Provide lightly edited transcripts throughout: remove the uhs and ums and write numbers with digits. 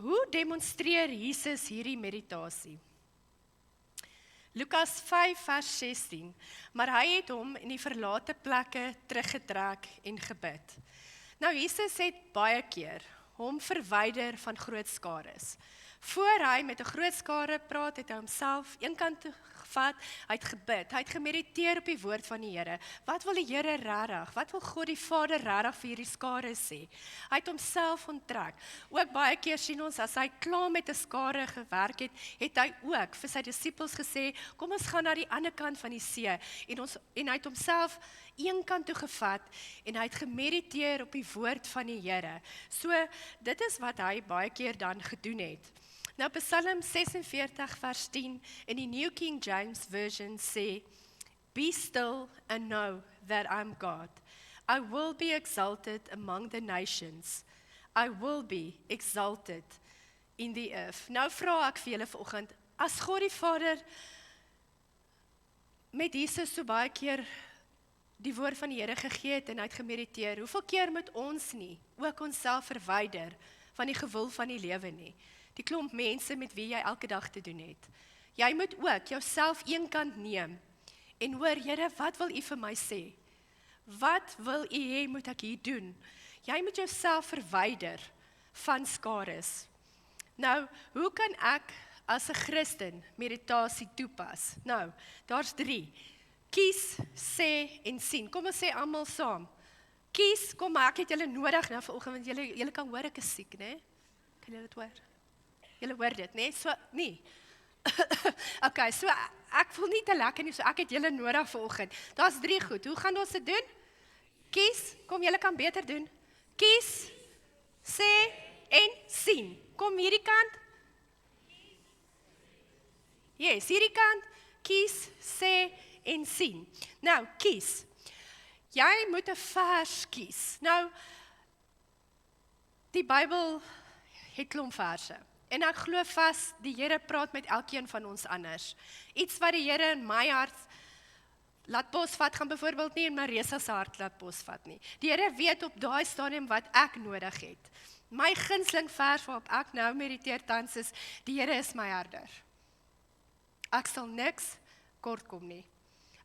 Hoe demonstreer Jesus hierdie meditasie? Lukas 5 vers 16, maar hy het hom in die verlate plekke teruggetrek en gebid. Nou Jesus het baie keer hom verwyder van groot skares. Voor hy met 'n groot skare praat, het hy homself eenkant toe gevat, hy het gebid, hy het gemediteer op die woord van die Here. Wat wil die Here regtig? Wat wil God die Vader regtig vir hierdie skare sê? Hy het homself onttrek. Ook baie keer sien ons, as hy klaar met 'n skare gewerk het, het hy ook vir sy disippels gesê, kom ons gaan na die ander kant van die see, en hy het homself eenkant toe gevat, en hy het gemediteer op die woord van die Here. So, dit is wat hy baie keer dan gedoen het. Nou Psalm 46 vers 10 in die New King James Version sê, Be still and know that I'm God. I will be exalted among the nations. I will be exalted in the earth. Nou vra ek vir julle vanoggend, as God die Vader met Jesus so baie keer die woord van die Here gegee het en hy het gemediteer, hoeveel keer moet ons nie ook onsself verwyder van die gewil van die lewe nie? Die klomp mense met wie jy elke dag te doen het. Jy moet ook jouself eenkant neem en hoor, Here, wat wil U vir my sê? Wat wil U hê moet ek hier doen? Jy moet jouself verwyder van skares. Nou, hoe kan ek as 'n Christen meditasie toepas? Nou, daar's 3. Kies, sê en sien. Kom ons sê almal saam. Kies, kom maar, ek het julle nodig nou vanoggend, want julle kan hoor ek is siek, né? Kan julle dit hoor? Julle hoor dit, né? So, nie. Okay, so ek voel nie te lekker nie, so ek het julle nodig vanoggend. Daar's 3 goed. Hoe gaan ons dit doen? Kies, kom julle kan beter doen. Kies, sê en sien. Kom hierdie kant. Yes, hierdie kant. Kies, sê en sien. Nou, kies. Jy moet 'n vers kies. Nou, die Bybel het klomp verse. En ek glo vas, die Here praat met elkeen van ons anders. Iets wat die Here in my hart laat posvat, gaan byvoorbeeld nie in Marisa se hart laat posvat nie. Die Here weet op daai stadium wat ek nodig het. My gunsteling vers waarop ek nou mediteer tans is, die Here is my herder. Ek sal niks kort kom nie.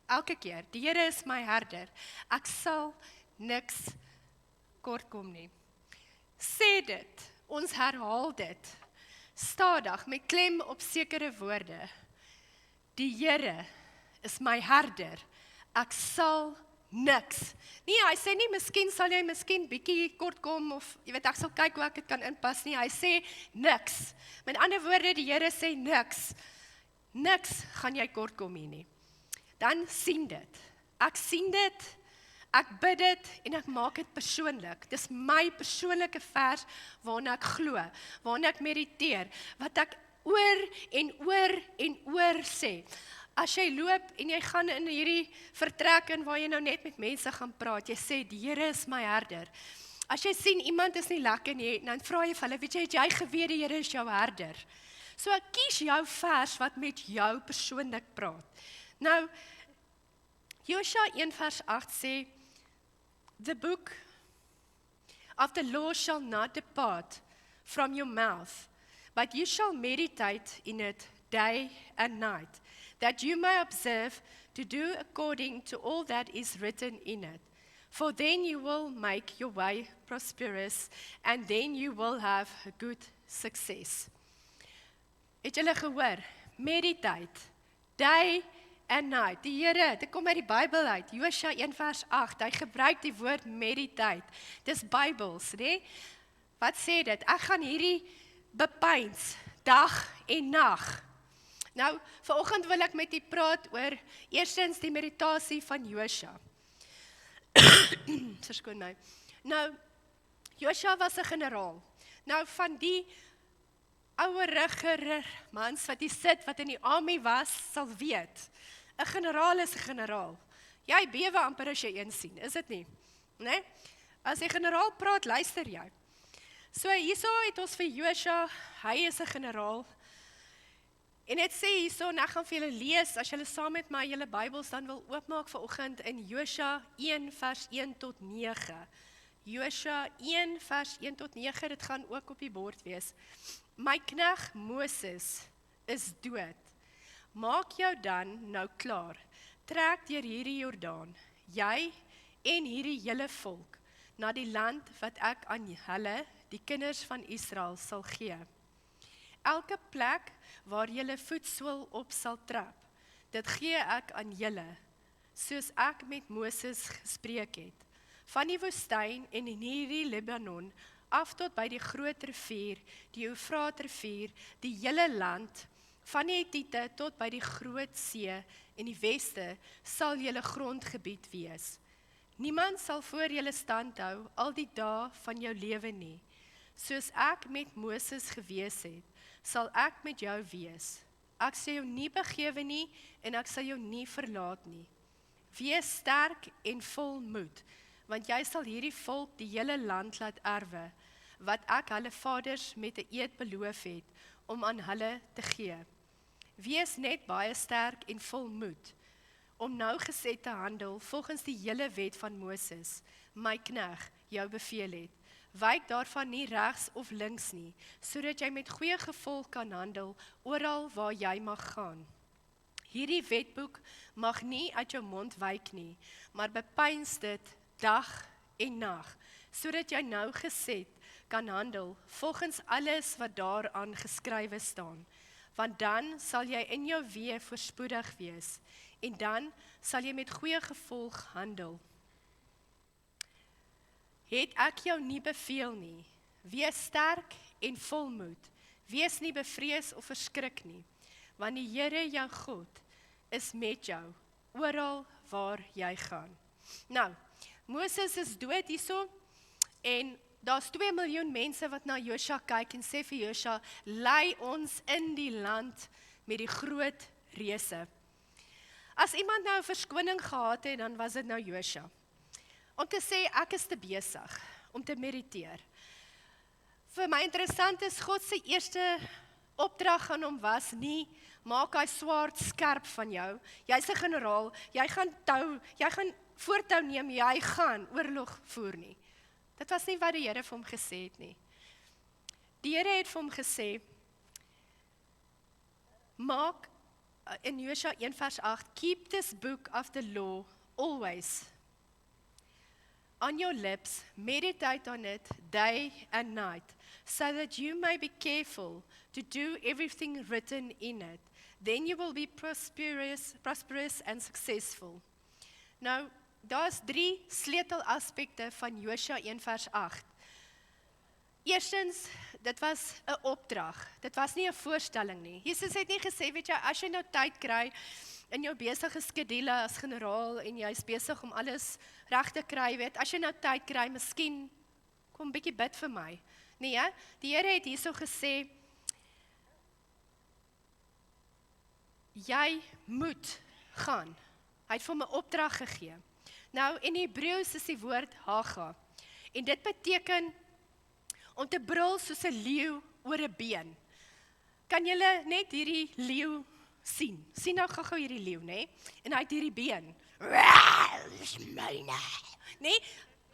Elke keer, die Here is my herder. Ek sal niks kort kom nie. Sê dit, ons herhaal dit. Stadig, met klem op sekere woorde. Die Here is my herder. Ek sal niks. Nee, hy sê nie, miskien sal jy miskien bietjie kort kom, of jy weet, ek sal kyk hoe ek dit kan inpas nie. Hy sê niks. Met ander woorde, die Here sê niks. Niks gaan jy kort kom hier nie. Dan sien dit. Ek sien dit, ek bid dit en ek maak dit persoonlik. Dis my persoonlike vers waarna ek glo, waarna ek mediteer, wat ek oor en oor en oor sê. As jy loop en jy gaan in hierdie vertrek in waar jy nou net met mense gaan praat, jy sê, die Here is my herder. As jy sien iemand is nie lekker nie, dan vra jy vir hulle, weet jy, het jy geweet die Here is jou herder? So kies jou vers wat met jou persoonlik praat. Nou, Josua 1 vers 8 sê, The book of the law shall not depart from your mouth, but you shall meditate in it day and night, that you may observe to do according to all that is written in it. For then you will make your way prosperous, and then you will have a good success. Het julle gehoor? Meditate, day and night. Die Here, dit kom uit die Bybel uit, Josua 1 vers 8, hy gebruik die woord meditate. Dis Bybels, né? Wat sê dit? Ek gaan hierdie bepeins, dag en nag. Nou, vanoggend wil ek met u praat oor, eerstens die meditasie van Josua. Verskoon my. Nou, Josua was 'n generaal. Nou, van die ouerige mans wat hier sit, wat in die army was, sal weet. 'n generaal is 'n generaal. Jy bewe amper as jy een sien, is dit nie? Nee? As die generaal praat, luister jy. So hierso het ons vir Josua, hy is 'n generaal. En dit sê hierso, en ek gaan vir julle lees, as julle saam met my julle Bybels dan wil oopmaak vanoggend in Josua 1 vers 1 tot 9. Josua 1 vers 1 tot 9, dit gaan ook op die bord wees. My knegt Moses is dood. Maak jou dan nou klaar. Trek deur hierdie Jordaan, jy en hierdie hele volk, na die land wat ek aan hulle, die kinders van Israel, sal gee. Elke plek waar julle voetsool op sal trap, dit gee ek aan julle, soos ek met Moses gespreek het. Van die woestyn en in hierdie Libanon, af tot by die groot rivier, die Eufraat rivier, die hele land, van die Hetiete tot by die groot see, en die weste sal julle grondgebied wees. Niemand sal voor julle stand hou al die dae van jou lewe nie. Soos ek met Moses gewees het, sal ek met jou wees. Ek sal jou nie begewe nie en ek sal jou nie verlaat nie. Wees sterk en vol moed, want jy sal hierdie volk die hele land laat erwe, wat ek hulle vaders met 'n eed beloof het, om aan hulle te gee. Wees net baie sterk en vol moed, om nougeset te handel volgens die hele wet van Moses, my knegt, jou beveel het. Wyk daarvan nie regs of links nie, sodat jy met goeie gevolg kan handel, oral waar jy mag gaan. Hierdie wetboek mag nie uit jou mond wyk nie, maar bepeins dit dag en nag, sodat jy nougeset kan handel, volgens alles wat daaraan geskrywe staan. Want dan sal jy in jou weë voorspoedig wees, en dan sal jy met goeie gevolg handel. Het ek jou nie beveel nie, wees sterk en volmoed, wees nie bevrees of verskrik nie, want die Here jou God is met jou, oral waar jy gaan. Nou, Moses is dood hierso, en daar's 2 miljoen mense wat na Josua kyk en sê vir Josua, lei ons in die land met die groot reëse. As iemand nou 'n verskoning gehad het, dan was dit nou Josua. Om te sê, ek is te besig om te mediteer. Vir my interessant is, God se eerste opdrag aan hom was nie, maak hy swaard skerp van jou, jy's 'n generaal, jy gaan voortou neem, jy gaan oorlog voer nie. Dit was nie wat die Here vir hom gesê het nie. Die Here het vir hom gesê, maak, in Josua 1 vers 8, keep this book of the law always on your lips, meditate on it day and night, so that you may be careful to do everything written in it. Then you will be prosperous and successful. Nou, daar's 3 sleutelaspekte van Josua 1 vers 8. Eerstens, dit was 'n opdrag, dit was nie 'n voorstelling nie. Jesus het nie gesê, weet jy, as jy nou tyd kry, in jou besige skedule as generaal, en jy is besig om alles reg te kry, weet, as jy nou tyd kry, miskien, kom 'n bietjie bid vir my. Nee, die Here het hierso gesê, jy moet gaan. Hy het vir my 'n opdrag gegee. Nou, in Hebreëus is die woord haga, en dit beteken, om te brul soos 'n leeu oor 'n been. Kan julle net hierdie leeu sien? Sien nou gou hierdie leeu, nê? En hy het hierdie been. Nee,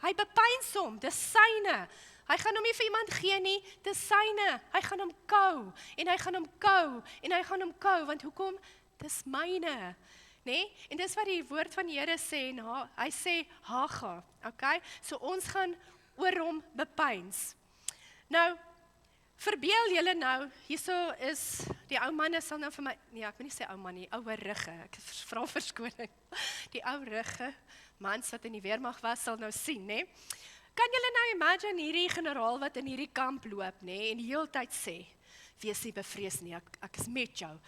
hy bepeins hom, dis syne. Hy gaan hom nie vir iemand gee nie, dis syne. Hy gaan hom kou, en hy gaan hom kou, en hy gaan hom kou, want hoekom? Dis myne. Nee? En dis wat die woord van die Here sê, en hy sê haga, okay? So ons gaan oor hom bepeins. Nou, verbeel julle nou, hierso is, die ou manne sal nou vir my, nee, ek wil nie sê ou man nie, ouwe rugge, ek vra verskoning, die ou rugge, mans wat in die weermag was, sal nou sien, nee? Kan julle nou imagine hierdie generaal wat in hierdie kamp loop, nee, en die hele tyd sê, wees nie bevrees nie, ek is met jou,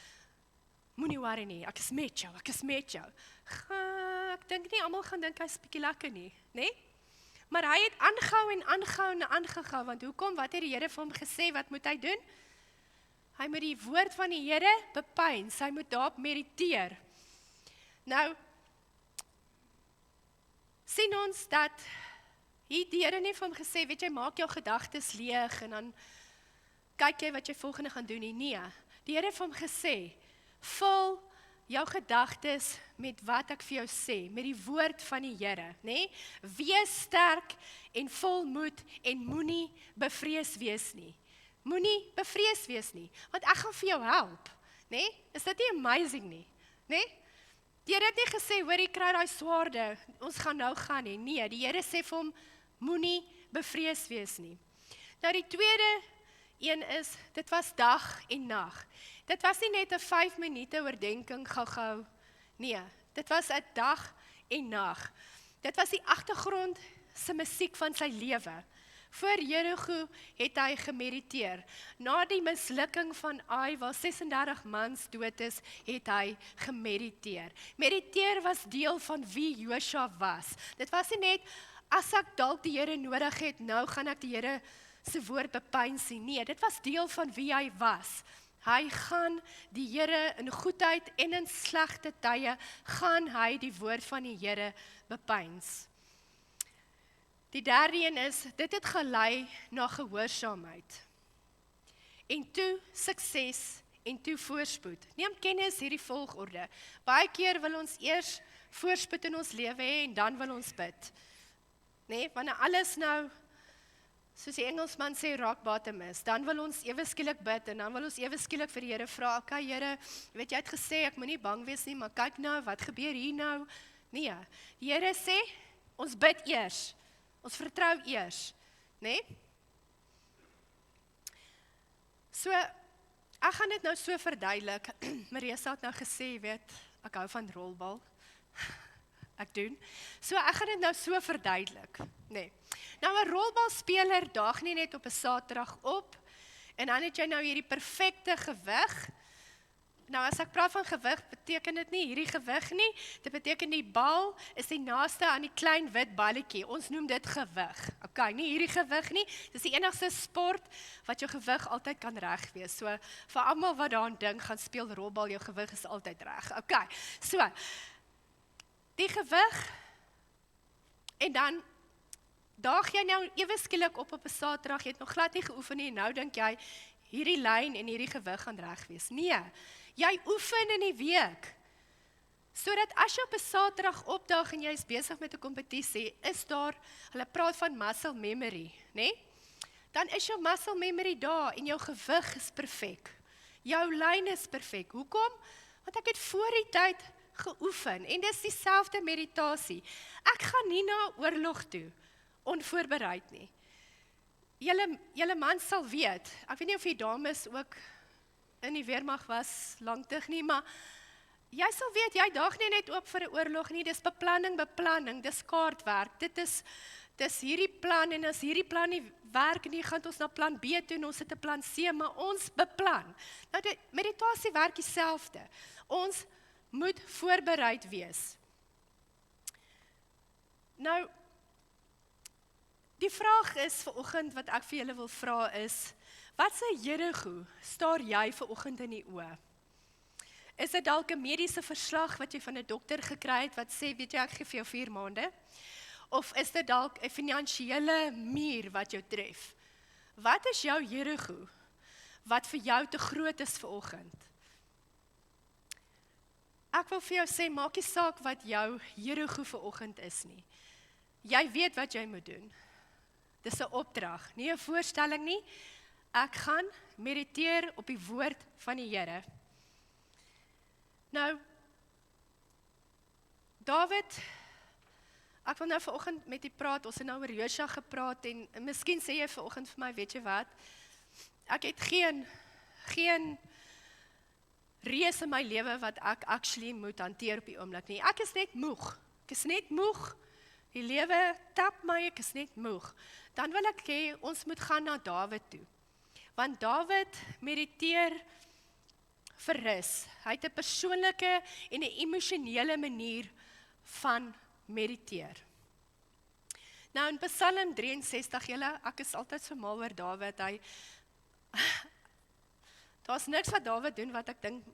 moenie worry nie, ek is met jou, ek is met jou. Ek dink nie, almal gaan dink, hy is bietjie lekker nie, nee? Maar hy het aangehou en aangehou en aangehou, want hoekom, wat het die Here vir hom gesê, wat moet hy doen? Hy moet die woord van die Here bepeins, hy moet daarop mediteer. Nou, sien ons dat, die Here nie vir hom gesê, weet jy, maak jou gedagtes leeg, en dan kyk jy wat jy volgende gaan doen nie, nee. Die Here het vir hom gesê, vul jou gedagtes met wat ek vir jou sê, met die woord van die Here, nê? Wees sterk en vol moed en moenie bevrees wees nie. Moenie bevrees wees nie, want ek gaan vir jou help, nê? Is dit nie amazing nie, nê? Die Here het nie gesê, hoor jy kry daai swaarde, ons gaan nou gaan nie. Nee, die Here sê vir hom, moenie bevrees wees nie. Nou die tweede een is, dit was dag en nag. Dit was nie net 'n 5 minute oordenking gou-gou. Nee, dit was 'n dag en nag. Dit was die agtergrond se musiek van sy lewe. Voor Jerigo het hy gemediteer. Na die mislukking van Ai, waar 36 mans dood is, het hy gemediteer. Mediteer was deel van wie Josua was. Dit was nie net, as ek dalk die Here nodig het, nou gaan ek die Here se woord bepeins nie. Nee, dit was deel van wie hy was. Hy gaan die Here in goedheid en in slegte tye, gaan hy die woord van die Here bepeins. Die derde een is, dit het gelei na gehoorsaamheid. En toe sukses en toe voorspoed. Neem kennis hierdie volgorde. Baie keer wil ons eers voorspoed in ons lewe hê en dan wil ons bid. Nee, wanneer alles nou, soos die Engelsman sê, rock bottom is, dan wil ons ewe skielik bid en dan wil ons ewe skielik vir die Here vra, okay Here, weet jy het gesê, ek moet nie bang wees nie, maar kyk nou, wat gebeur hier nou? Nee, die Here sê, ons bid eers. Ons vertrou eers, né? So, ek gaan dit nou so verduidelik. Marisa het nou gesê, weet, ek hou van rolbal. Ek doen. So, ek gaan dit nou so verduidelik, né? Nou, 'n rolbalspeler daag nie net op 'n Saterdag op, en dan het jy nou hierdie perfekte gewig. Nou, as ek praat van gewig, beteken dit nie hierdie gewig nie, dit beteken die bal is die naaste aan die klein wit balletjie, ons noem dit gewig, okay, nie hierdie gewig nie, dis die enigste sport wat jou gewig altyd kan reg wees, so, vir almal wat daaraan dink, gaan speel rolbal, jou gewig is altyd reg, okay, so, die gewig, en dan, daag jy nou ewe skielik op 'n Saterdag, jy het nog glad nie geoefen nie, en nou dink jy, hierdie lyn en hierdie gewig gaan reg wees, nee, jy oefen in die week, sodat as jy op 'n Saterdag opdaag en jy is besig met 'n kompetisie, is daar, hulle praat van muscle memory, né? Dan is jou muscle memory daar en jou gewig is perfek. Jou lyn is perfek. Hoekom? Want ek het voor die tyd geoefen en dis dieselfde meditasie. Ek gaan nie na oorlog toe onvoorbereid nie. Julle man sal weet, ek weet nie of die dames ook in die weermag was langtig nie, maar jy sal weet, jy daag nie net op vir 'n oorlog nie, dis beplanning, dis kaartwerk, dis hierdie plan, en as hierdie plan nie werk nie, gaan ons na plan B toe, en ons het 'n plan C, maar ons beplan. Nou, die meditasie werk dieselfde. Ons moet voorbereid wees. Nou, die vraag is vanoggend wat ek vir julle wil vra is, wat se Jerigo staar jy vanoggend in die oë? Is dit dalk 'n mediese verslag wat jy van 'n dokter gekry het wat sê, weet jy, ek gee vir jou 4 maande? Of is dit dalk 'n finansiële muur wat jou tref? Wat is jou Jerigo wat vir jou te groot is vanoggend? Ek wil vir jou sê, maak nie saak wat jou Jerigo vanoggend is nie. Jy weet wat jy moet doen. Dis 'n opdrag, nie 'n voorstelling nie. Ek gaan mediteer op die woord van die Here. Nou, Dawid, ek wil nou vanoggend met u praat, ons het nou oor Josua gepraat, en miskien sê jy vanoggend vir my, weet jy wat, ek het geen reis in my lewe wat ek actually moet hanteer op die oomblik nie. Ek is net moeg, die lewe tap my, ek is net moeg. Dan wil ek hê, ons moet gaan na Dawid toe. Want Dawid mediteer vir rus. Hy het 'n persoonlike en 'n emosionele manier van mediteer. Nou in Psalm 63, ek is altyd so mal oor Dawid, daar's niks wat Dawid doen wat ek dink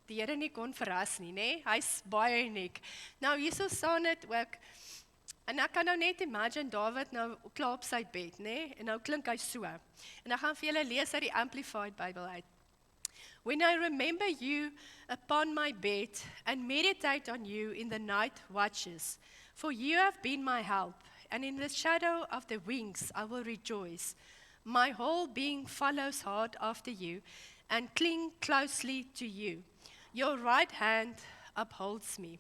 die Here nie kon verras nie, né? Hy's baie uniek. Nou hierso staan dit ook, en ek kan nou net imagine Dawid nou klaar op sy bed, né? En nou klink hy so. En ek gaan vir julle lees uit die Amplified Bible uit. When I remember you upon my bed and meditate on you in the night watches, for you have been my help, and in the shadow of the wings I will rejoice. My whole being follows hard after you and cling closely to you. Your right hand upholds me.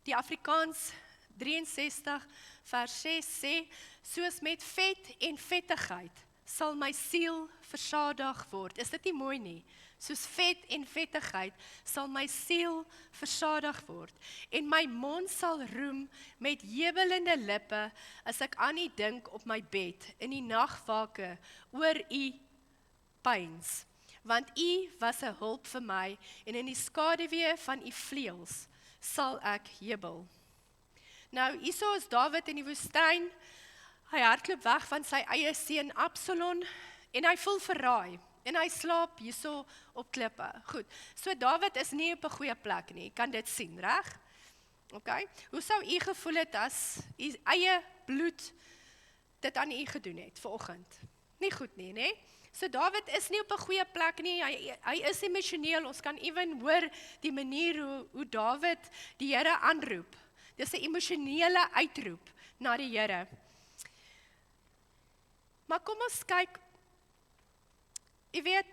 Die Afrikaans 63 vers 6 sê, soos met vet en vettigheid sal my siel versadig word. Is dit nie mooi nie? Soos vet en vettigheid sal my siel versadig word. En my mond sal roem met jubelende lippe as ek aan U dink op my bed in die nagwake oor U pyns. Want U was 'n hulp vir my en in die skaduwee van U vleuels sal ek jubel. Nou, hierso is Dawid in die woestyn. Hy hardloop weg van sy eie seun Absalom en hy voel verraai. En hy slaap hierso op klippe. Goed, so Dawid is nie op 'n goeie plek nie, jy kan dit sien, reg? Okay. Hoe sou u gevoel het as u eie bloed dit aan u gedoen het vanoggend? Nie goed nie, né? So Dawid is nie op 'n goeie plek nie, hy is emosioneel, ons kan ewen hoor die manier hoe Dawid die Here aanroep. Dis 'n emosionele uitroep na die Here. Maar kom ons kyk. Jy weet,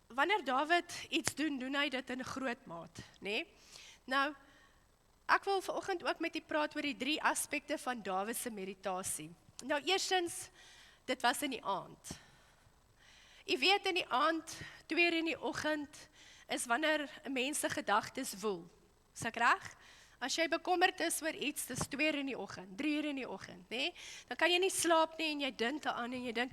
wanneer Dawid iets doen hy dit in 'n groot maat, né? Nou, ek wil vanoggend ook met u praat oor die 3 aspekte van Dawid se meditasie. Nou, eerstens, dit was in die aand. Jy weet, in die aand, 2 in die oggend, is wanneer 'n mens se gedagtes woel. Is ek reg? As jy bekommerd is oor iets, dis 2 in die oggend, 3 in die oggend, né? Dan kan jy nie slaap nie en jy dink daaraan en jy dink,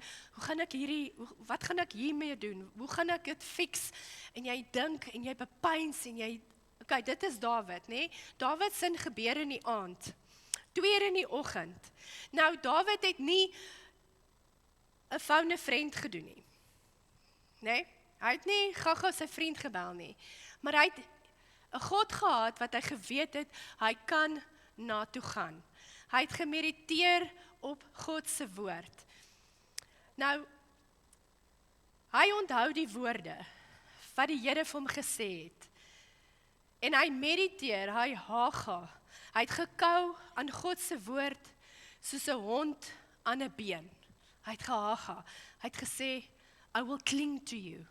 wat gaan ek hiermee doen? Hoe gaan ek dit fix? En jy dink en jy bepeins en jy, okay, dit is Dawid, né? Dawid se gebeur in die aand, 2 in die oggend. Nou, Dawid het nie 'n phone 'n vriend gedoen nie, né? Hy het nie gou-gou sy vriend gebel nie, maar hy het 'n God gehad wat hy geweet het, hy kan na toe gaan. Hy het gemediteer op God se woord. Nou, hy onthou die woorde wat die Here vir hom gesê het. En hy mediteer, hy haga. Hy het gekou aan God se woord soos 'n hond aan 'n been. Hy het gehaga. Hy het gesê, I will cling to you.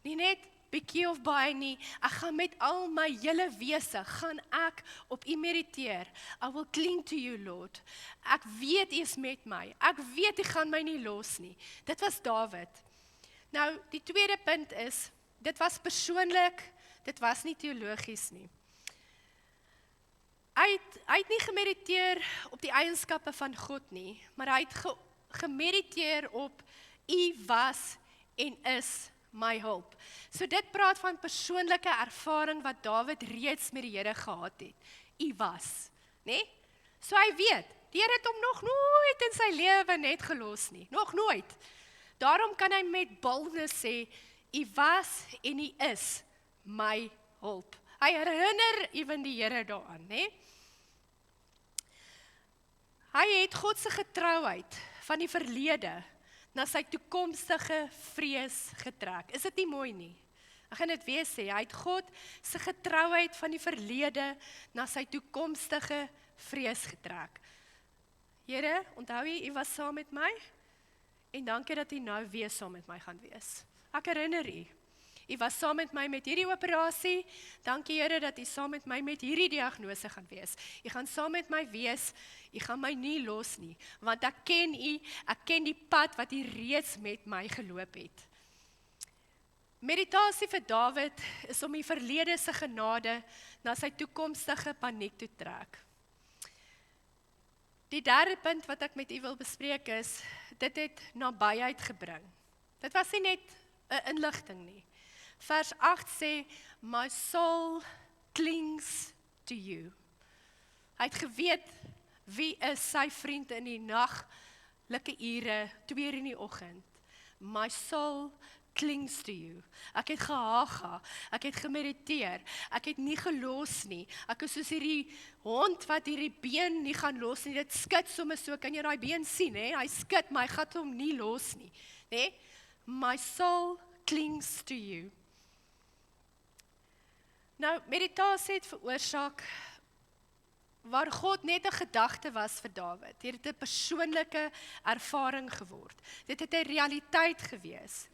Nie net bietjie of baie nie, ek gaan met al my hele wese, gaan ek op U mediteer. I will cling to you, Lord. Ek weet U is met my. Ek weet U gaan my nie los nie. Dit was Dawid. Nou, die tweede punt is, dit was persoonlik, dit was nie teologies nie. Hy het nie gemediteer op die eienskappe van God nie, maar hy het gemediteer op U was en is my hulp. So dit praat van persoonlike ervaring wat Dawid reeds met die Here gehad het. U was, né? So hy weet, die Here het hom nog nooit in sy lewe net gelos nie, nog nooit. Daarom kan hy met boldness sê, U was en U is my hulp. Hy herinner ewen die Here daaraan, né? Hy het God se getrouheid van die verlede na sy toekomstige vrees getrek. Is dit nie mooi nie? Ek gaan dit weer sê, hy het God se getrouheid van die verlede na sy toekomstige vrees getrek. Here, onthou jy, U was saam met my? En dankie dat U nou weer saam met my gaan wees. Ek herinner U. U was saam met my met hierdie operasie. Dankie Here dat U saam met my met hierdie diagnose gaan wees. U gaan saam met my wees. U gaan my nie los nie, want ek ken U, ek ken die pad wat U reeds met my geloop het. Meditasie vir Dawid is om die verlede se genade na sy toekomstige paniek toe trek. Die derde punt wat ek met U wil bespreek is, dit het nabyheid gebring. Dit was nie net 'n inligting nie. Vers 8 sê, my soul clings to you. Hy het geweet, wie is sy vriend in die naglike ure, 2 in die oggend? My soul clings to you. Ek het gehaga, ek het gemediteer, ek het nie gelos nie. Ek is soos hierdie hond wat hierdie been nie gaan los nie, dit skud sommer so, kan jy daai been sien, hè? Hy skud, maar hy gaan hom nie los nie, hè? My soul clings to you. Nou, meditasie het veroorsaak waar God net 'n gedagte was vir Dawid. Dit het 'n persoonlike ervaring geword. Dit het 'n realiteit gewees.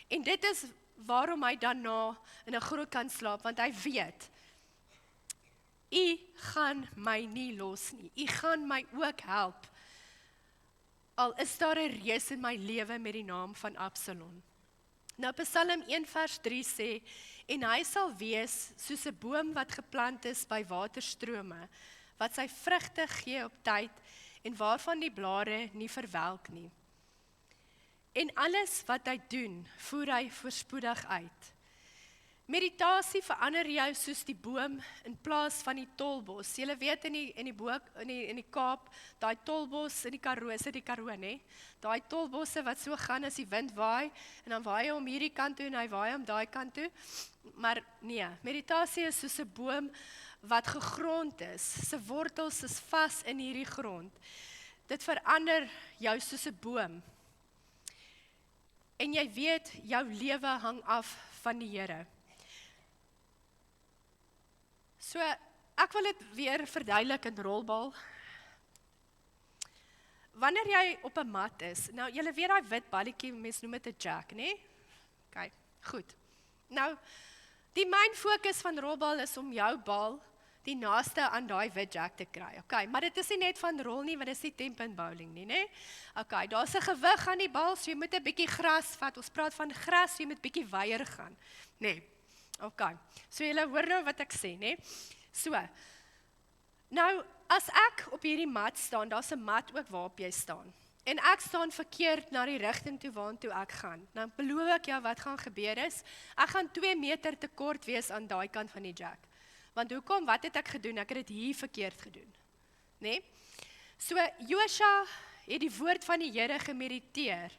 En dit is waarom hy daarna in 'n grot kan slaap, want hy weet, U gaan my nie los nie. U gaan my ook help. Al is daar 'n reus in my lewe met die naam van Absalom. Nou Psalm 1 vers 3 sê, en hy sal wees soos 'n boom wat geplant is by waterstrome, wat sy vrugte gee op tyd en waarvan die blare nie verwelk nie. En alles wat hy doen, voer hy voorspoedig uit. Meditasie verander jou soos die boom in plaas van die tolbos. Julle weet in die Kaap, daai tolbos in die Karoo, is dit die Karoo, nê? Daai tolbosse wat so gaan as die wind waai, en dan waai hy om hierdie kant toe en hy waai om daai kant toe. Maar nee, meditasie is soos 'n boom wat gegrond is. Sy wortels is vas in hierdie grond. Dit verander jou soos 'n boom. En jy weet, jou lewe hang af van die Here. So, ek wil dit weer verduidelik in rolbal. Wanneer jy op 'n mat is, nou julle weet daai wit balletjie, mens noem dit 'n jack, nê? OK, goed. Nou, die main fokus van rolbal is om jou bal die naaste aan daai wit jack te kry. OK, maar dit is nie net van rol nie, want dit is nie 10-punt bowling nie, nê? OK, daar's 'n gewig aan die bal, so jy moet 'n bietjie gras vat. Ons praat van gras, so jy moet bietjie weier gaan, nê? OK, so julle hoor nou wat ek sê, nê? So, nou, as ek op hierdie mat staan, daar's 'n mat ook waarop jy staan, en ek staan verkeerd na die rigting toe waartoe ek gaan, dan beloof ek jou wat gaan gebeur is, ek gaan 2 meter te kort wees aan daai kant van die jack. Want hoekom, wat het ek gedoen? Ek het dit hier verkeerd gedoen, nê? So, Josua het die woord van die Here gemediteer,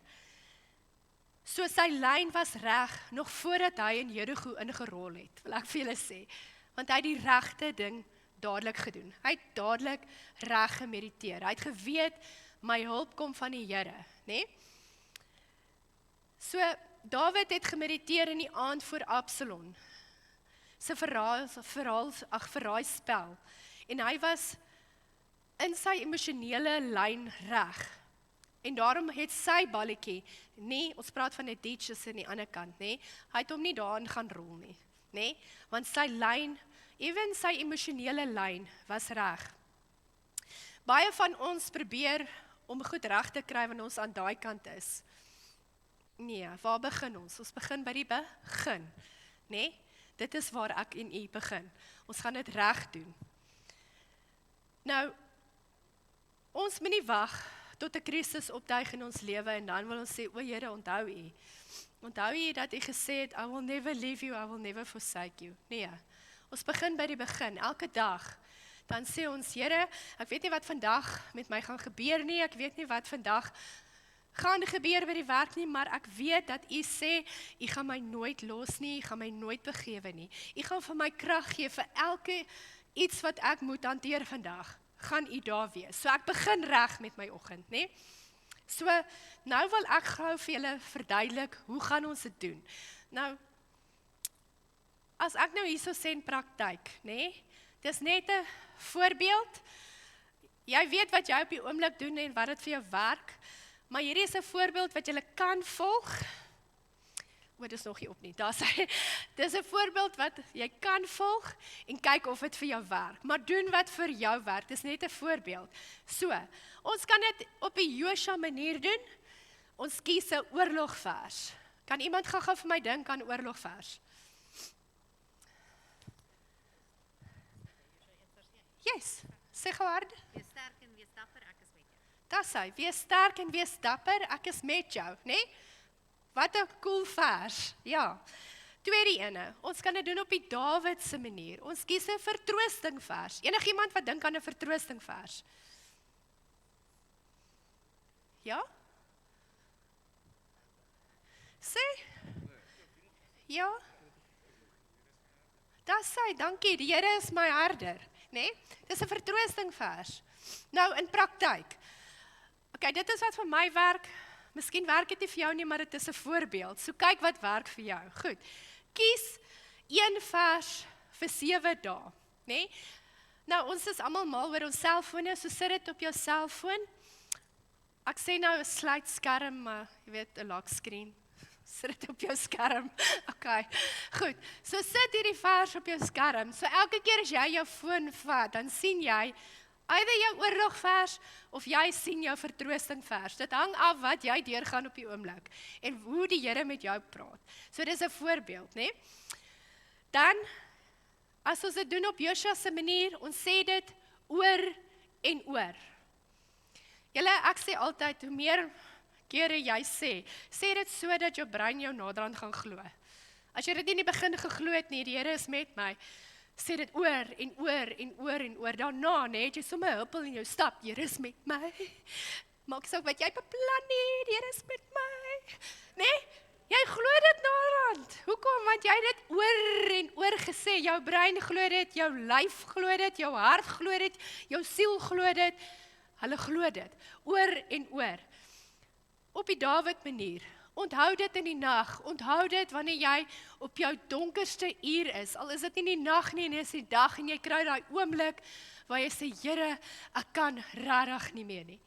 so sy lyn was reg, nog voordat hy in Jerigo ingerol het, wil ek vir julle sê, want hy het die regte ding dadelik gedoen, hy het dadelik reg gemediteer, hy het geweet, my hulp kom van die Here, nê? So, Dawid het gemediteer in die aand voor Absalom, sy verraaispel, en hy was in sy emosionele lyn reg, en daarom het sy balletjie, nie, ons praat van 'n ditches aan die ander kant, nê, hy het hom nie daarin gaan rol nie, nê, want sy lyn, ewen sy emosionele lyn, was reg. Baie van ons probeer om goed reg te kry wanneer ons aan daai kant is. Nee, waar begin ons? Ons begin by die begin, nê? Dit is waar ek en u begin. Ons gaan dit reg doen. Nou, ons moet nie wag tot 'n krisis opduig in ons lewe en dan wil ons sê, o Here, onthou u. Onthou u dat u gesê het, I will never leave you, I will never forsake you. Nee, ons begin by die begin, elke dag. Dan sê ons, Here, ek weet nie wat vandag met my gaan gebeur nie, ek weet nie wat vandag gaan gebeur by die werk nie, maar ek weet dat u sê, u gaan my nooit los nie, u gaan my nooit begewe nie. U gaan vir my krag gee vir elke iets wat ek moet hanteer vandag, gaan u daar wees. So ek begin reg met my oggend, nê? So, nou wil ek gou vir julle verduidelik, hoe gaan ons dit doen? Nou, as ek nou hierso sê in praktyk, nê? Dis net 'n voorbeeld. Jy weet wat jy op die oomblik doen en wat dit vir jou werk, maar hierdie is 'n voorbeeld wat jy kan volg. Dit is nog nie op nie. Dis 'n voorbeeld wat jy kan volg en kyk of dit vir jou werk. Maar doen wat vir jou werk. Dis net 'n voorbeeld. So, ons kan dit op die Josua manier doen. Ons kies 'n oorlogvers. Kan iemand gou-gou vir my dink aan oorlogvers? Yes, sê gou hard. Wees sterk en wees dapper, ek is met jou. Dis hy, wees sterk en wees dapper, ek is met jou, né? Wat 'n cool vers. Ja. Tweede ene, ons kan dit doen op die Dawid se manier. Ons kies 'n vertroostingvers. Enigiemand wat dink aan 'n vertroostingvers? Ja? Sê? Ja? Dis sy, dankie, die Here is my herder, né? Dis 'n vertroostingvers. Nou, in praktyk. Okay, dit is wat vir my werk. Miskien werk dit nie vir jou nie, maar dit is 'n voorbeeld. So kyk wat werk vir jou. Goed. Kies een vers vir 7 dae, né? Nou, ons is almal mal oor ons selfone, so sit dit op jou selfoon. Ek sê nou 'n sluit skerm, maar jy weet, 'n lock screen. Sit dit op jou skerm. Okay. Goed. So sit hierdie vers op jou skerm. So elke keer as jy jou foon vat, dan sien jy either jou oorlogvers of jy sien jou vertroostingvers. Dit hang af wat jy deurgaan op die oomblik en hoe die Here met jou praat. So dis 'n voorbeeld, né? Dan as ons dit doen op Joshua se manier, ons sê dit oor en oor. Julle, ek sê altyd, hoe meer kere jy sê dit sodat jou brein jou naderhand gaan glo. As jy dit nie in die begin geglo het nie, die Here is met my, sê dit oor en oor en oor en oor. Daarna, nee, het jy sommer 'n huppel in jou stap, die Here is met my. Maak saak wat jy beplan nie, die Here is met my. Nee, jy glo dit naderhand. Hoekom? Want jy het dit oor en oor gesê. Jou brein glo dit, jou lyf glo dit, jou hart glo dit, jou siel glo dit. Hulle glo dit, oor en oor. Op die Dawid manier, onthou dit in die nag, onthou dit wanneer jy op jou donkerste uur is, al is dit nie die nag nie, en is die dag, en jy kry daai oomblik, waar jy sê, Here, ek kan regtig nie meer nie.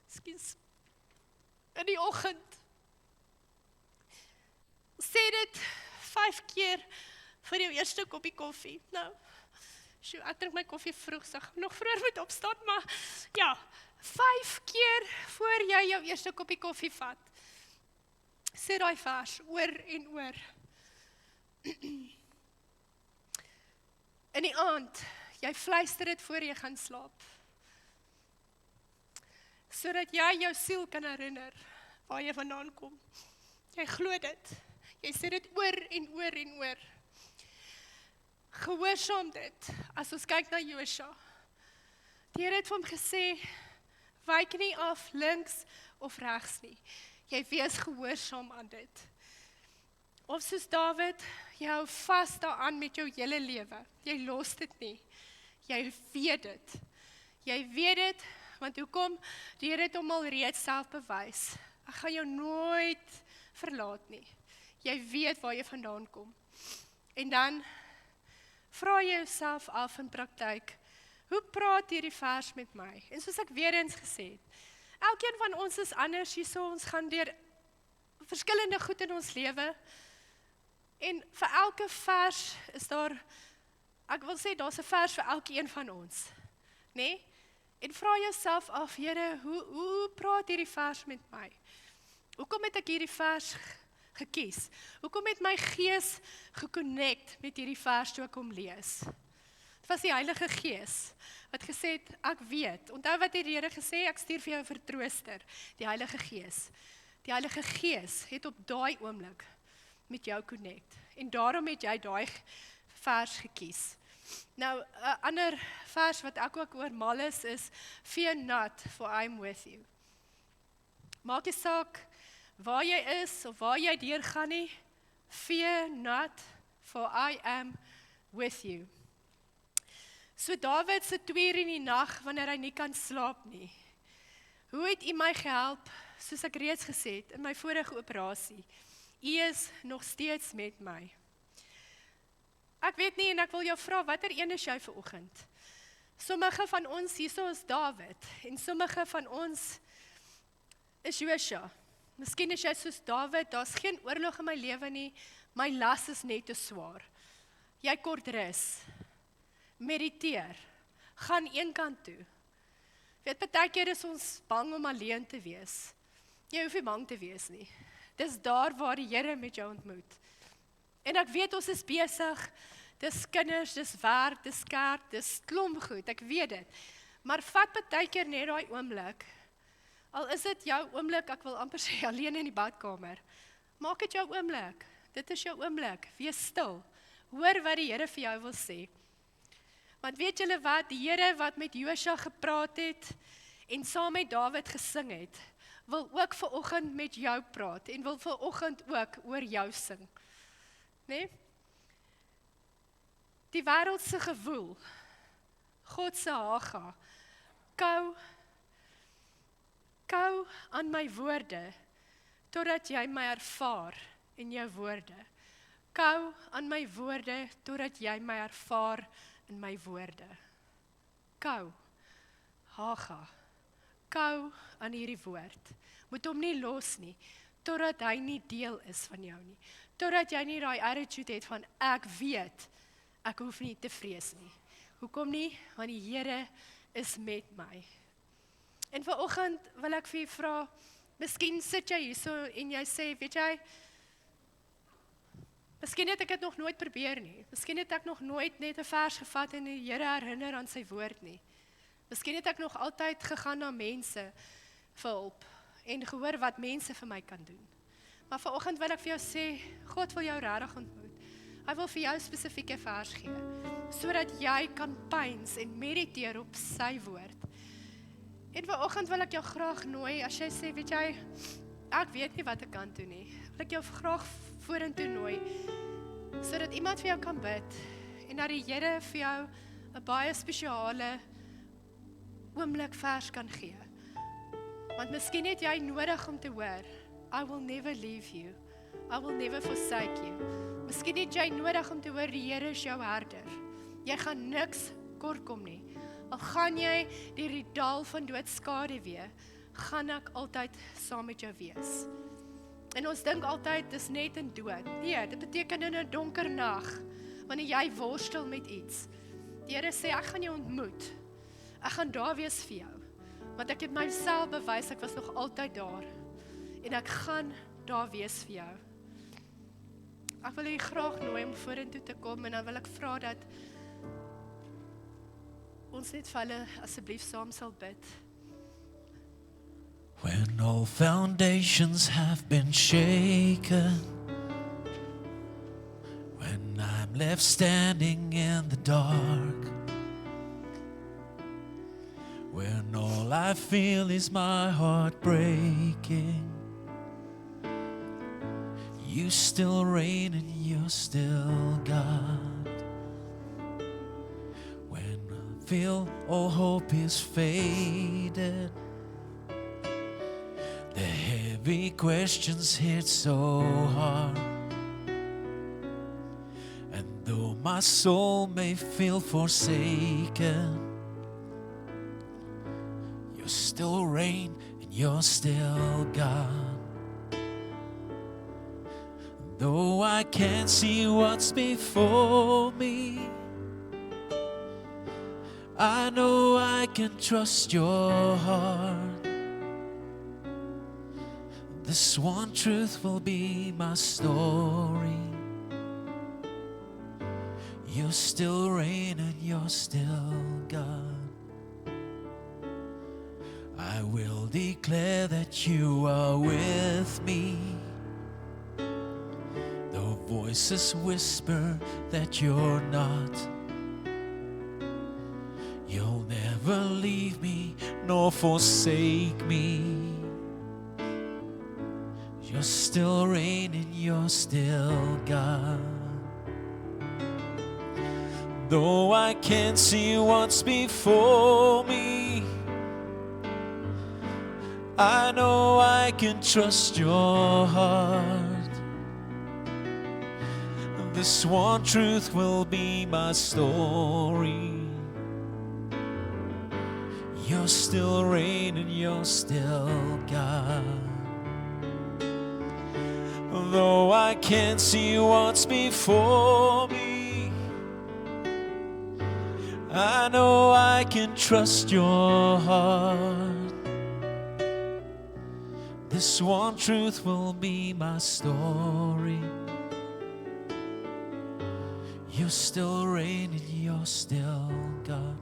Ekskuus, in die oggend, sê dit 5 keer, vir jou eerste koppie koffie. Nou, ek drink my koffie vroeg, so ek nog vroeër moet opstaan, maar ja, 5 keer voor jy jou eerste koppie koffie vat. Sê daai vers, oor en oor. In die aand, jy fluister dit voor jy gaan slaap. Sodat jy jou siel kan herinner, waar jy vandaan kom. Jy glo dit. Jy sê dit oor en oor en oor. Gehoorsaam dit, as ons kyk na Joshua. Die Here het vir hom gesê, wyk nie af links of regs nie. Jy wees gehoorsaam aan dit. Of soos Dawid, jy hou vas daaraan met jou hele lewe. Jy los dit nie. Jy weet dit. Jy weet dit, want hoekom? Die Here het hom al reeds self bewys. Ek gaan jou nooit verlaat nie. Jy weet waar jy vandaan kom. En dan vra jy jouself af in praktyk, hoe praat hierdie vers met my? En soos ek weer eens gesê het, elkeen van ons is anders, hierso ons gaan deur verskillende goed in ons lewe, en vir elke vers is daar, ek wil sê, daar's 'n vers vir elkeen van ons, né? En vra jouself af, Here, hoe praat hierdie vers met my? Hoekom het ek hierdie vers gekies? Hoekom het my gees geconnect met hierdie vers toe ek hom lees? Dit was die Heilige Gees wat gesê het, ek weet. Onthou wat het die Here gesê? Ek stuur vir jou 'n vertrooster, die Heilige Gees. Die Heilige Gees het op daai oomblik met jou connect. En daarom het jy daai vers gekies. Nou, 'n ander vers wat ek ook oor mal is, fear not, for I am with you. Maak nie saak waar jy is, of waar jy deurgaan nie, fear not, for I am with you. So Dawid se 2 uur in die nag, wanneer hy nie kan slaap nie. Hoe het U my gehelp, soos ek reeds gesê het, in my vorige operasie? U is nog steeds met my. Ek weet nie, en ek wil jou vra, watter een is jy vanoggend? Sommige van ons hierso is Dawid, en sommige van ons is Joshua. Miskien is jy soos Dawid, daar's geen oorlog in my lewe nie, my las is net te swaar. Jy kort rus, mediteer, gaan een kant toe. Weet, partykeer is ons bang om alleen te wees. Jy hoef nie bang te wees nie. Dis daar waar die Here met jou ontmoet. En ek weet ons is besig, dis kinders, dis werk, dis kerk, dis klomp goed, ek weet dit. Maar vat partykeer net daai oomblik. Al is dit jou oomblik, ek wil amper sê alleen in die badkamer. Maak dit jou oomblik. Dit is jou oomblik. Wees stil. Hoor wat die Here vir jou wil sê. Want weet julle wat, die Here wat met Joshua gepraat het, en saam met Dawid gesing het, wil ook vanoggend met jou praat en wil vanoggend ook oor jou sing. Nee? Die wêreldse gewoel, God se Haga, kou aan my woorde, totdat jy my ervaar in jou woorde. Kou aan my woorde, totdat jy my ervaar in my woorde. Kou, Haga, kou aan hierdie woord. Moet hom nie los nie, totdat hy nie deel is van jou nie. Totdat jy nie daai attitude het van ek weet, ek hoef nie te vrees nie. Hoekom nie? Want die Here is met my. En vanoggend wil ek vir jou vra, miskien sit jy hier so en jy sê, weet jy, miskien het ek dit nog nooit probeer nie. Miskien het ek nog nooit net 'n vers gevat en die Here herinner aan sy woord nie. Miskien het ek nog altyd gegaan na mense vir hulp en gehoor wat mense vir my kan doen. Maar vanoggend wil ek vir jou sê, God wil jou regtig ontmoet. Hy wil vir jou spesifieke vers gee, sodat jy kan pyns en mediteer op sy woord. En vanoggend wil ek jou graag nooi, as jy sê, weet jy, ek weet nie wat ek kan doen nie, wil ek jou graag vorentoe nooi, sodat iemand vir jou kan bid, en dat die Here vir jou 'n baie spesiale oomblik vers kan gee. Want miskien het jy nodig om te hoor, I will never leave you, I will never forsake you. Miskien het jy nodig om te hoor, die Here is jou herder. Jy gaan niks kortkom nie. Al gaan jy deur die dal van doodskaduwee, gaan ek altyd saam met jou wees. En ons dink altyd, dis net in dood. Nee, dit beteken in 'n donker nag, wanneer jy worstel met iets. Die Here sê, ek gaan jou ontmoet. Ek gaan daar wees vir jou. Want ek het myself bewys, ek was nog altyd daar. En ek gaan daar wees vir jou. Ek wil jy graag nooi om vorentoe te kom, en dan wil ek vra dat ons net vir hulle asseblief saam sal bid. When all foundations have been shaken, when I'm left standing in the dark, when all I feel is my heart breaking, you still reign and you're still God. When I feel all hope is faded, the heavy questions hit so hard, and though my soul may feel forsaken, you still reign and you're still God. Though I can't see what's before me, I know I can trust your heart. This one truth will be my story. You still reign and you're still God. I will declare that you are with me. Though voices whisper that you're not, you'll never leave me nor forsake me. You're still reigning, you're still God. Though I can't see what's before me, I know I can trust your heart. This one truth will be my story. You're still reigning, you're still God. Though I can't see what's before me, I know I can trust your heart. This one truth will be my story. You're still reigning, you're still God.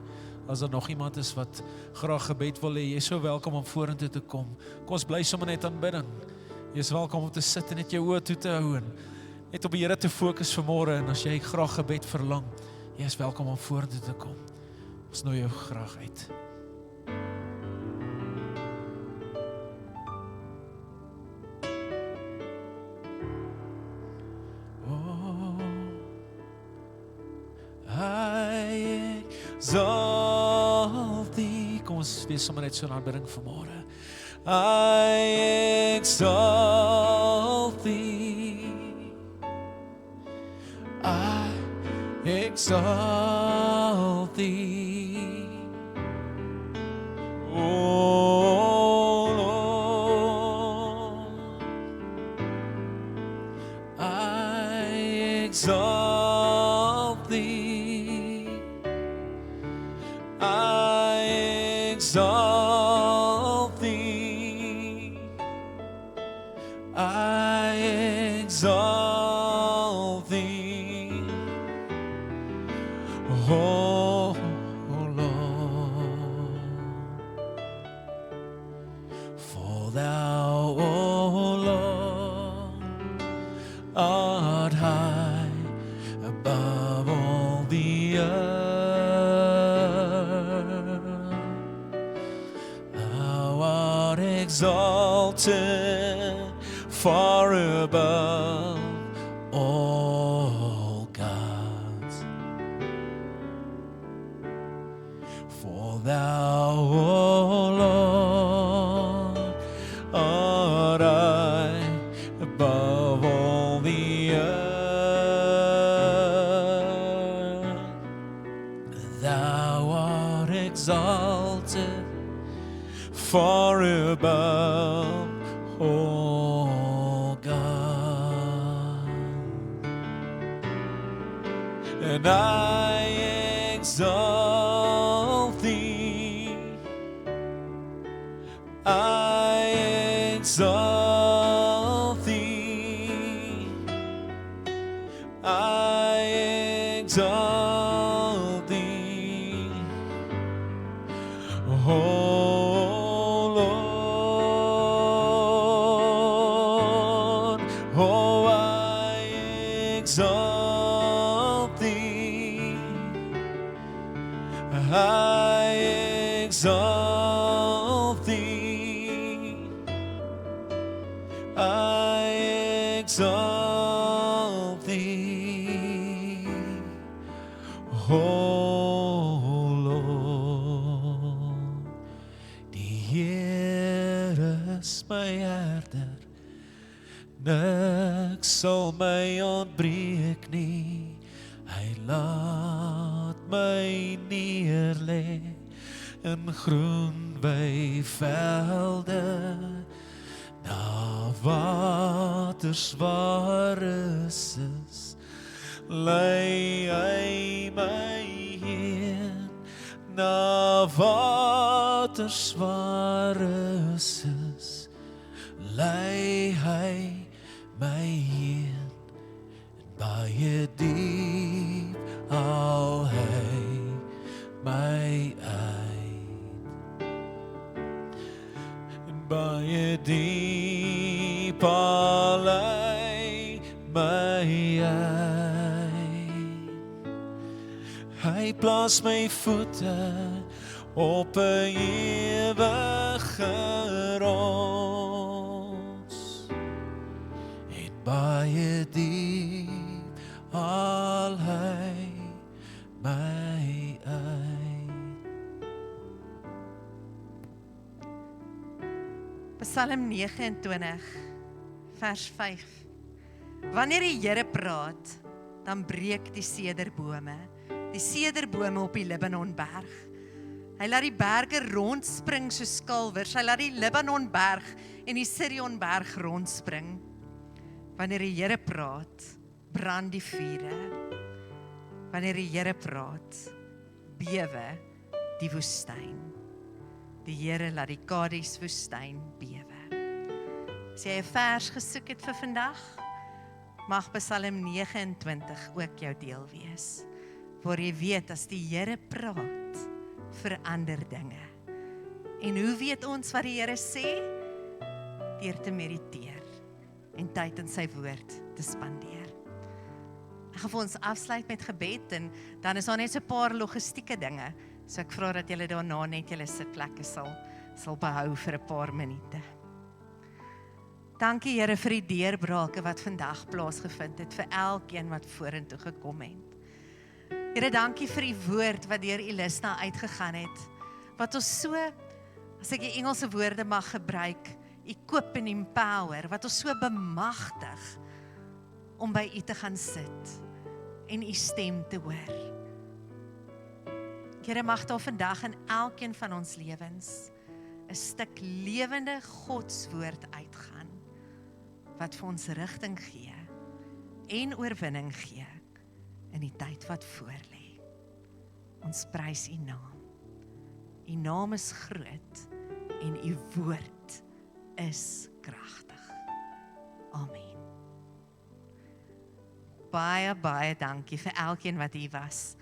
As daar nog iemand is wat graag gebed wil hê, jy is so welkom om vorentoe te kom. Kom ons bly sommer net aanbidding. Jy is welkom om te sit en net jou oë toe te hou en net op die Here te fokus vanmôre. En as jy graag gebed verlang, jy is welkom om vorentoe te kom. Ons nooi jou graag uit. Kom ons wees sommer net so in aanbidding vanmôre. I exalt thee. I exalt thee. Oh Lord, I exalt thee. I exalt thee. I exalt thee. Oh Lord, for thou, O Lord, art high above all the earth. Thou art exalted far above all gods. For thou, O Lord, art high above all the earth. Thou art exalted far above all God. And I exalt thee. I exalt thee. I exalt thee. Oh Lord, oh I exalt thee. I exalt thee. I exalt thee. Oh Lord, die Here is my herder, niks sal my ontbreek nie. Hy laat my neerlê in groen weivelde, na waters waar rus is, lei hy my heen. Na waters waar rus is, lei hy my heen. Baie diep haal hy my uit. En baie diep haal hy my uit. Hy plaas my voete op 'n ewige rots. En baie diep haal hy my uit. Psalm 29 vers 5. Wanneer die Here praat, dan breek die sederbome, die sederbome op die Libanonberg. Hy laat die berge rondspring soos kalwers. Hy laat die Libanonberg en die Sirionberg rondspring. Wanneer die Here praat, brand die vure. Wanneer die Here praat, bewe die woestyn. Die Here laat die Kades woestyn bewe. As jy 'n vers gesoek het vir vandag, mag Psalm 29 ook jou deel wees. Waar jy weet as die Here praat, verander dinge. En hoe weet ons wat die Here sê? Deur te mediteer en tyd in sy woord te spandeer. Ek gaan vir ons afsluit met gebed en dan is daar net so 'n paar logistieke dinge. So ek vra dat julle daarna net julle sitplekke sal behou vir 'n paar minute. Dankie Here vir die deurbrake wat vandag plaasgevind het, vir elkeen wat vorentoe gekom het. Here, dankie vir die woord wat deur Elista uitgegaan het, wat ons so, as ek die Engelse woorde mag gebruik, equip en empower, wat ons so bemagtig om by U te gaan sit en U stem te hoor. Here, mag daar vandag in elkeen van ons lewens 'n stuk lewende Godswoord uitgaan, wat vir ons rigting gee en oorwinning gee in die tyd wat voorlê. Ons prys U naam. U naam is groot en U woord is kragtig. Amen. Baie dankie vir elkeen wat hier was.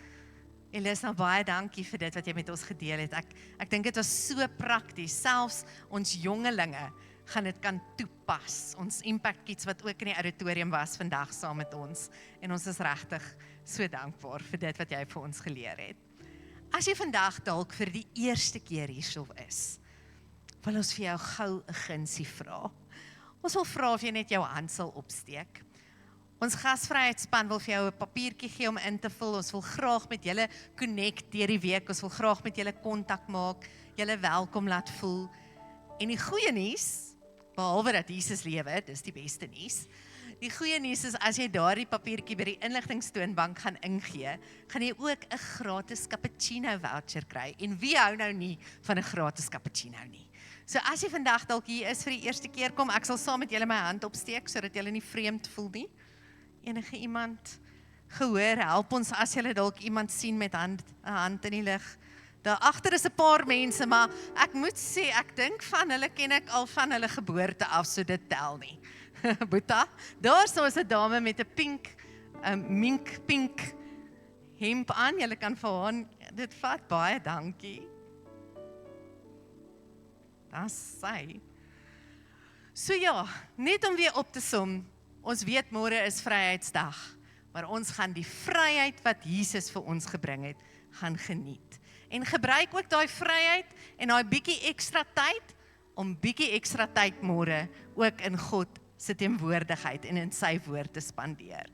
Elisa, baie dankie vir dit wat jy met ons gedeel het. Ek dink dit was so prakties, selfs ons jongelinge gaan dit kan toepas. Ons Impact Kids wat ook in die auditorium was vandag saam met ons. En ons is regtig so dankbaar vir dit wat jy vir ons geleer het. As jy vandag dalk vir die eerste keer hierso is, wil ons vir jou gou 'n gunsie vra. Ons wil vra of jy net jou hand sal opsteek. Ons gasvryheidsspan wil vir jou 'n papiertjie gee om in te vul. Ons wil graag met julle connect deur die week. Ons wil graag met julle kontak maak, julle welkom laat voel. En die goeie nuus, behalwe dat Jesus lewe, dis die beste nuus. Die goeie nuus is as jy daardie papiertjie by die inligtingstoonbank gaan ingee, gaan jy ook 'n gratis cappuccino voucher kry. En wie hou nou nie van 'n gratis cappuccino nie? So as jy vandag dalk hier is vir die eerste keer, kom ek sal saam met julle my hand opsteek sodat julle nie vreemd voel nie. Enige iemand gehoor, help ons as julle dalk iemand sien met 'n hand in die lug. Daar agter is 'n paar mense, maar ek moet sê, ek dink van hulle ken ek al van hulle geboorte af, so dit tel nie. Boeta, daar is 'n dame met 'n pink hemp aan. Julle kan vir haar dit vat, baie dankie. Dis sy. So ja, net om weer op te som, ons weet môre is Vryheidsdag, maar ons gaan die vryheid wat Jesus vir ons gebring het, gaan geniet. En gebruik ook daai vryheid en daai bietjie ekstra tyd, om bietjie ekstra tyd môre ook in God se teenwoordigheid en in sy woord te spandeer.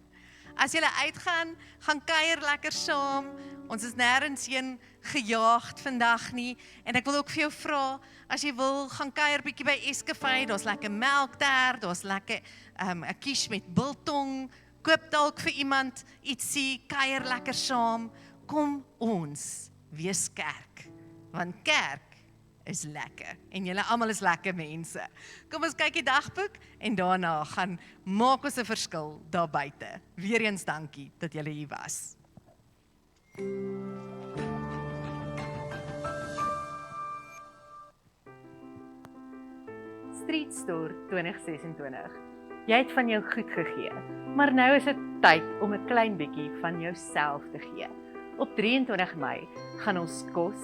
As jy uitgaan, gaan kuier lekker saam. Ons is nêrens heen gejaagd vandag nie. En ek wil ook vir jou vra, as jy wil, gaan kuier bietjie by Escafé, daar's lekker melktert, daar's lekker 'n quiche met biltong. Koop dalk vir iemand ietsie, kuier lekker saam. Kom ons wees kerk, want kerk is lekker, en julle almal is lekker mense. Kom ons kyk die dagboek, en daarna gaan maak ons 'n verskil daar buite. Weereens dankie dat julle hier was. Street Store 2026. Jy het van jou goed gegee, maar nou is dit tyd om 'n klein bietjie van jouself te gee. Op 23 Mei gaan ons kos,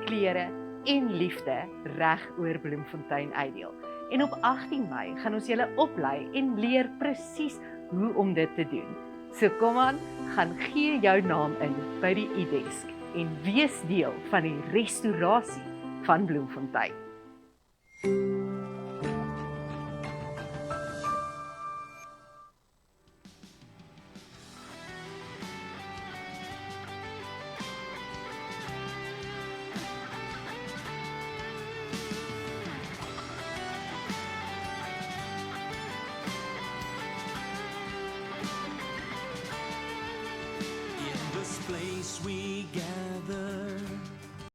klere en liefde reg oor Bloemfontein uitdeel. En op 18 Mei gaan ons julle oplei en leer presies hoe om dit te doen. So kom aan, gaan gee jou naam in by die e-desk en wees deel van die restaurasie van Bloemfontein. Place we gather.